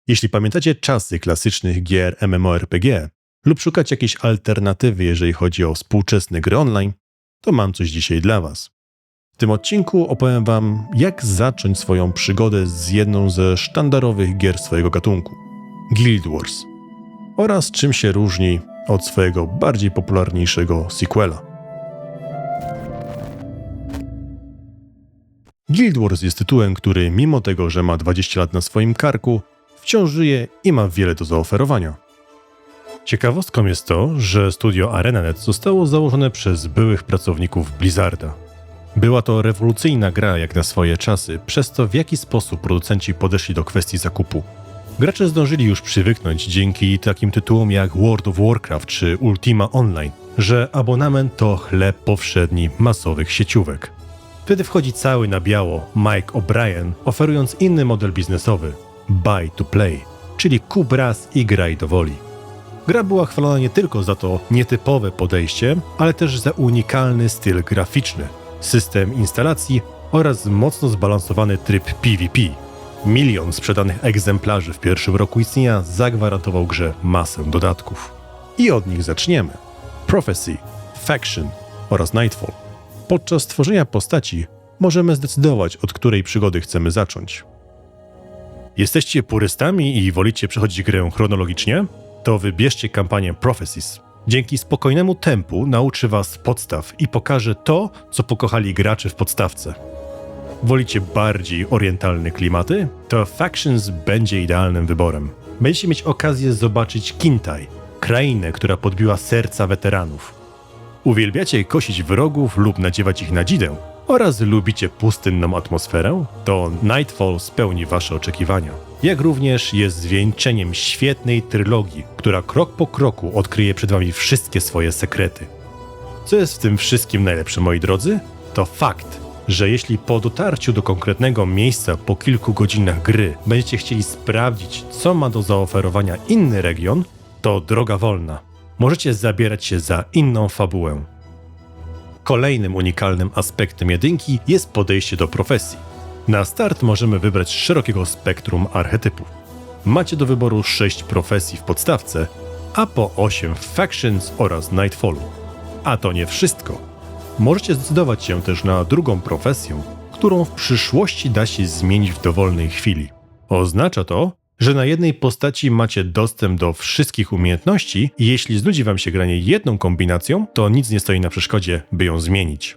Jeśli pamiętacie czasy klasycznych gier MMORPG lub szukacie jakiejś alternatywy, jeżeli chodzi o współczesne gry online, to mam coś dzisiaj dla Was. W tym odcinku opowiem Wam, jak zacząć swoją przygodę z jedną ze sztandarowych gier swojego gatunku – Guild Wars, oraz czym się różni od swojego bardziej popularniejszego sequela. Guild Wars jest tytułem, który mimo tego, że ma 20 lat na swoim karku, wciąż żyje i ma wiele do zaoferowania. Ciekawostką jest to, że studio ArenaNet zostało założone przez byłych pracowników Blizzarda. Była to rewolucyjna gra jak na swoje czasy, przez to w jaki sposób producenci podeszli do kwestii zakupu. Gracze zdążyli już przywyknąć dzięki takim tytułom jak World of Warcraft czy Ultima Online, że abonament to chleb powszedni masowych sieciówek. Wtedy wchodzi cały na biało Mike O'Brien, oferując inny model biznesowy – buy to play, czyli kup raz i graj do woli. Gra była chwalona nie tylko za to nietypowe podejście, ale też za unikalny styl graficzny, system instalacji oraz mocno zbalansowany tryb PvP. 1 milion sprzedanych egzemplarzy w pierwszym roku istnienia zagwarantował grze masę dodatków. I od nich zaczniemy. Prophecy, Faction oraz Nightfall. Podczas tworzenia postaci możemy zdecydować, od której przygody chcemy zacząć. Jesteście purystami i wolicie przechodzić grę chronologicznie? To wybierzcie kampanię Prophecies. Dzięki spokojnemu tempu nauczy Was podstaw i pokaże to, co pokochali gracze w podstawce. Wolicie bardziej orientalne klimaty? To Factions będzie idealnym wyborem. Będziecie mieć okazję zobaczyć Kintai, krainę, która podbiła serca weteranów. Uwielbiacie kosić wrogów lub nadziewać ich na dzidę oraz lubicie pustynną atmosferę? To Nightfall spełni Wasze oczekiwania. Jak również jest zwieńczeniem świetnej trylogii, która krok po kroku odkryje przed Wami wszystkie swoje sekrety. Co jest w tym wszystkim najlepsze, moi drodzy? To fakt, że jeśli po dotarciu do konkretnego miejsca po kilku godzinach gry będziecie chcieli sprawdzić, co ma do zaoferowania inny region, to droga wolna. Możecie zabierać się za inną fabułę. Kolejnym unikalnym aspektem jedynki jest podejście do profesji. Na start możemy wybrać z szerokiego spektrum archetypów. Macie do wyboru 6 profesji w podstawce, a po 8 w Factions oraz Nightfallu. A to nie wszystko. Możecie zdecydować się też na drugą profesję, którą w przyszłości da się zmienić w dowolnej chwili. Oznacza to, że na jednej postaci macie dostęp do wszystkich umiejętności i jeśli znudzi Wam się granie jedną kombinacją, to nic nie stoi na przeszkodzie, by ją zmienić.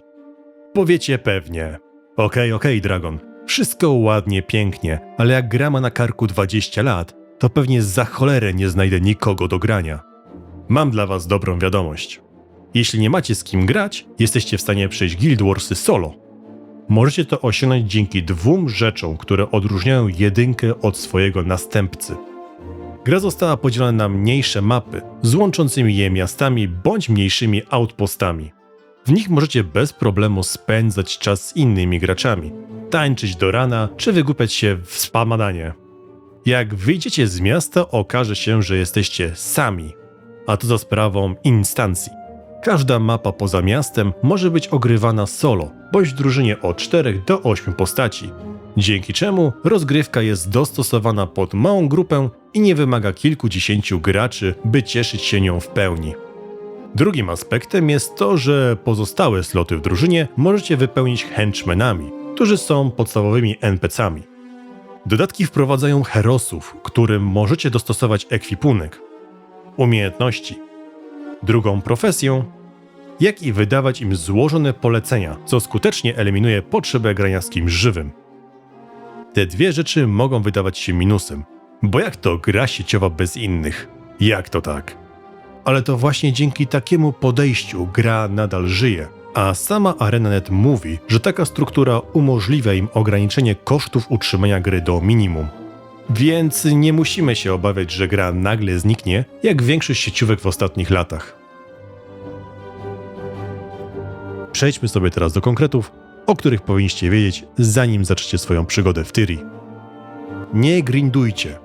Powiecie pewnie: Okej, Dragon, wszystko ładnie, pięknie, ale jak gra ma na karku 20 lat, to pewnie za cholerę nie znajdę nikogo do grania. Mam dla Was dobrą wiadomość. Jeśli nie macie z kim grać, jesteście w stanie przejść Guild Warsy solo. Możecie to osiągnąć dzięki 2 rzeczom, które odróżniają jedynkę od swojego następcy. Gra została podzielona na mniejsze mapy z łączącymi je miastami bądź mniejszymi outpostami. W nich możecie bez problemu spędzać czas z innymi graczami, tańczyć do rana czy wygłupiać się w spamadanie. Jak wyjdziecie z miasta, okaże się, że jesteście sami, a to za sprawą instancji. Każda mapa poza miastem może być ogrywana solo, bądź w drużynie od 4 do 8 postaci, dzięki czemu rozgrywka jest dostosowana pod małą grupę i nie wymaga kilkudziesięciu graczy, by cieszyć się nią w pełni. Drugim aspektem jest to, że pozostałe sloty w drużynie możecie wypełnić henchmenami, którzy są podstawowymi NPC-ami. Dodatki wprowadzają herosów, którym możecie dostosować ekwipunek, umiejętności, drugą profesję, jak i wydawać im złożone polecenia, co skutecznie eliminuje potrzebę grania z kimś żywym. Te 2 rzeczy mogą wydawać się minusem, bo jak to gra sieciowa bez innych? Jak to tak? Ale to właśnie dzięki takiemu podejściu gra nadal żyje, a sama ArenaNet mówi, że taka struktura umożliwia im ograniczenie kosztów utrzymania gry do minimum. Więc nie musimy się obawiać, że gra nagle zniknie, jak większość sieciówek w ostatnich latach. Przejdźmy sobie teraz do konkretów, o których powinniście wiedzieć, zanim zaczniecie swoją przygodę w Tyrii. Nie grindujcie.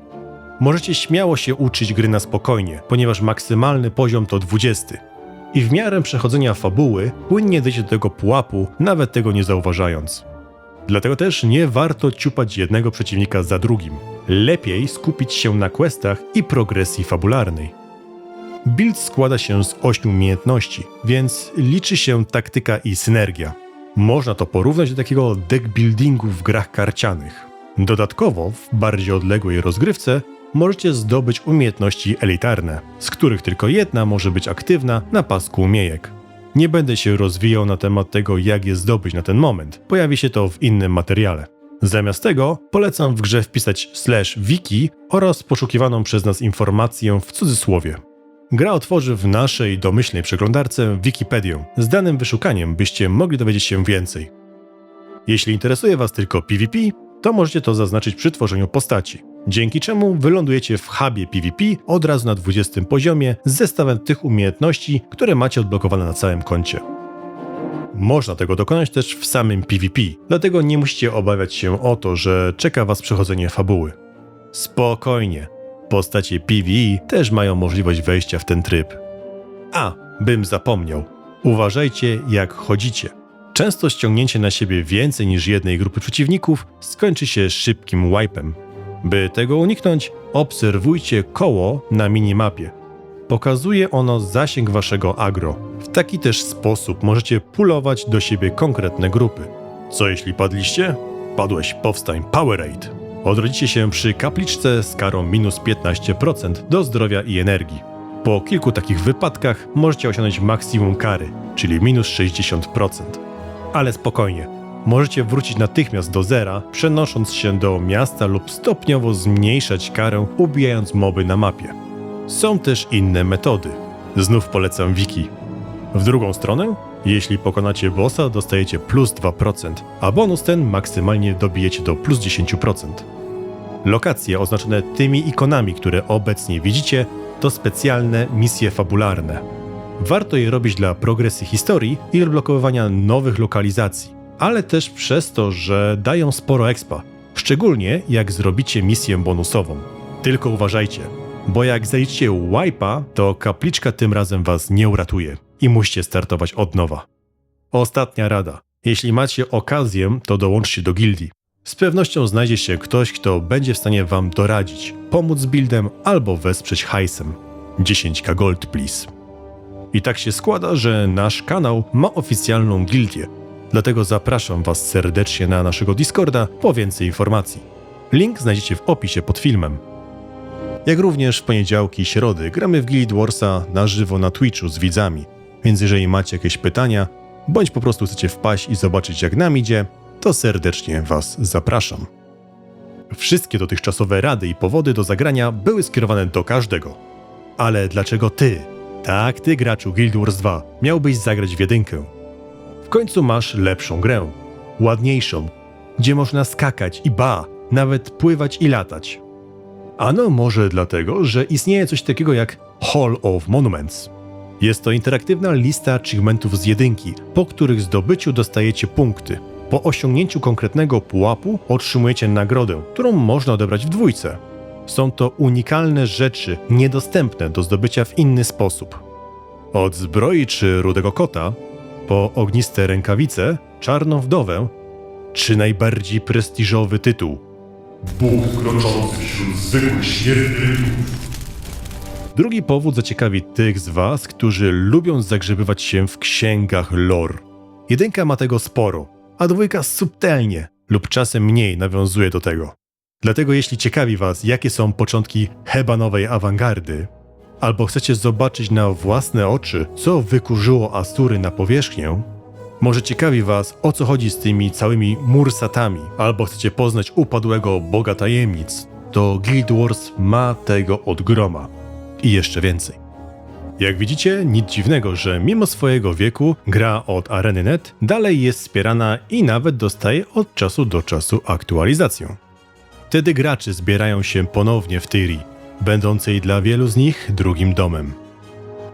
Możecie śmiało się uczyć gry na spokojnie, ponieważ maksymalny poziom to 20. I w miarę przechodzenia fabuły płynnie dojdzie do tego pułapu, nawet tego nie zauważając. Dlatego też nie warto ciupać jednego przeciwnika za drugim. lepiej skupić się na questach i progresji fabularnej. Build składa się z 8 umiejętności, więc liczy się taktyka i synergia. Można to porównać do takiego deckbuildingu w grach karcianych. Dodatkowo, w bardziej odległej rozgrywce możecie zdobyć umiejętności elitarne, z których tylko jedna może być aktywna na pasku umiejek. Nie będę się rozwijał na temat tego, jak je zdobyć na ten moment. Pojawi się to w innym materiale. Zamiast tego polecam w grze wpisać /wiki oraz poszukiwaną przez nas informację w cudzysłowie. Gra otworzy w naszej domyślnej przeglądarce Wikipedię z danym wyszukaniem, byście mogli dowiedzieć się więcej. Jeśli interesuje Was tylko PvP, to możecie to zaznaczyć przy tworzeniu postaci, dzięki czemu wylądujecie w hubie PvP od razu na 20 poziomie z zestawem tych umiejętności, które macie odblokowane na całym koncie. Można tego dokonać też w samym PvP, dlatego nie musicie obawiać się o to, że czeka Was przechodzenie fabuły. Spokojnie, postacie PvE też mają możliwość wejścia w ten tryb. A, bym zapomniał, uważajcie jak chodzicie. Często ściągnięcie na siebie więcej niż jednej grupy przeciwników skończy się szybkim wipe'em. By tego uniknąć, obserwujcie koło na minimapie. Pokazuje ono zasięg waszego agro. W taki też sposób możecie pulować do siebie konkretne grupy. Co jeśli padliście? Padłeś, powstań, Powerade. Odrodzicie się przy kapliczce z karą minus 15% do zdrowia i energii. Po kilku takich wypadkach możecie osiągnąć maksimum kary, czyli minus 60%. Ale spokojnie, możecie wrócić natychmiast do zera, przenosząc się do miasta lub stopniowo zmniejszać karę, ubijając moby na mapie. Są też inne metody. Znów polecam wiki. W drugą stronę, jeśli pokonacie bossa, dostajecie plus 2%, a bonus ten maksymalnie dobijecie do plus 10%. Lokacje oznaczone tymi ikonami, które obecnie widzicie, to specjalne misje fabularne. Warto je robić dla progresji historii i odblokowywania nowych lokalizacji, ale też przez to, że dają sporo expa, szczególnie jak zrobicie misję bonusową. Tylko uważajcie, bo jak zaliczycie wipe'a, to kapliczka tym razem was nie uratuje i musicie startować od nowa. Ostatnia rada. Jeśli macie okazję, to dołączcie do gildii. Z pewnością znajdzie się ktoś, kto będzie w stanie wam doradzić, pomóc z buildem albo wesprzeć hajsem. 10k gold, please. I tak się składa, że nasz kanał ma oficjalną gildię, dlatego zapraszam was serdecznie na naszego Discorda po więcej informacji. Link znajdziecie w opisie pod filmem. Jak również w poniedziałki i środy gramy w Guild Warsa na żywo na Twitchu z widzami, więc jeżeli macie jakieś pytania, bądź po prostu chcecie wpaść i zobaczyć jak nam idzie, to serdecznie was zapraszam. Wszystkie dotychczasowe rady i powody do zagrania były skierowane do każdego. Ale dlaczego ty, tak ty graczu Guild Wars 2, miałbyś zagrać w jedynkę? W końcu masz lepszą grę, ładniejszą, gdzie można skakać i nawet pływać i latać. Ano może dlatego, że istnieje coś takiego jak Hall of Monuments. Jest to interaktywna lista achievementów z jedynki, po których zdobyciu dostajecie punkty. Po osiągnięciu konkretnego pułapu otrzymujecie nagrodę, którą można odebrać w dwójce. Są to unikalne rzeczy, niedostępne do zdobycia w inny sposób. Od zbroi czy rudego kota, po ogniste rękawice, czarną wdowę, czy najbardziej prestiżowy tytuł Bóg kroczący wśród zwykłych śmiertelników. Drugi powód zaciekawi tych z was, którzy lubią zagrzebywać się w księgach lore. Jedynka ma tego sporo, a dwójka subtelnie lub czasem mniej nawiązuje do tego. Dlatego jeśli ciekawi was, jakie są początki hebanowej awangardy, albo chcecie zobaczyć na własne oczy, co wykurzyło Asury na powierzchnię, może ciekawi was, o co chodzi z tymi całymi mursatami, albo chcecie poznać upadłego boga tajemnic, to Guild Wars ma tego od groma. I jeszcze więcej. Jak widzicie, nic dziwnego, że mimo swojego wieku gra od Areny.net dalej jest wspierana i nawet dostaje od czasu do czasu aktualizację. Wtedy gracze zbierają się ponownie w Tyrii, będącej dla wielu z nich drugim domem.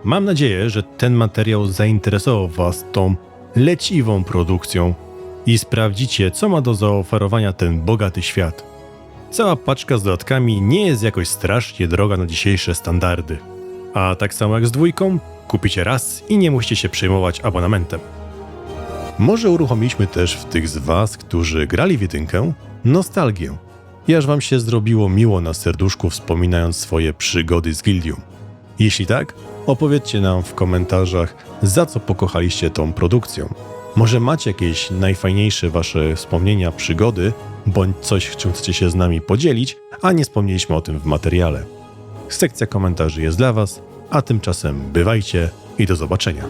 Mam nadzieję, że ten materiał zainteresował was tą leciwą produkcją i sprawdzicie, co ma do zaoferowania ten bogaty świat. Cała paczka z dodatkami nie jest jakoś strasznie droga na dzisiejsze standardy. A tak samo jak z dwójką, kupicie raz i nie musicie się przejmować abonamentem. Może uruchomiliśmy też w tych z was, którzy grali w jedynkę, nostalgię. i aż wam się zrobiło miło na serduszku, wspominając swoje przygody z gildią? Jeśli tak, opowiedzcie nam w komentarzach, za co pokochaliście tą produkcją. Może macie jakieś najfajniejsze wasze wspomnienia, przygody, bądź coś, czym chcecie się z nami podzielić, a nie wspomnieliśmy o tym w materiale. Sekcja komentarzy jest dla was, a tymczasem bywajcie i do zobaczenia.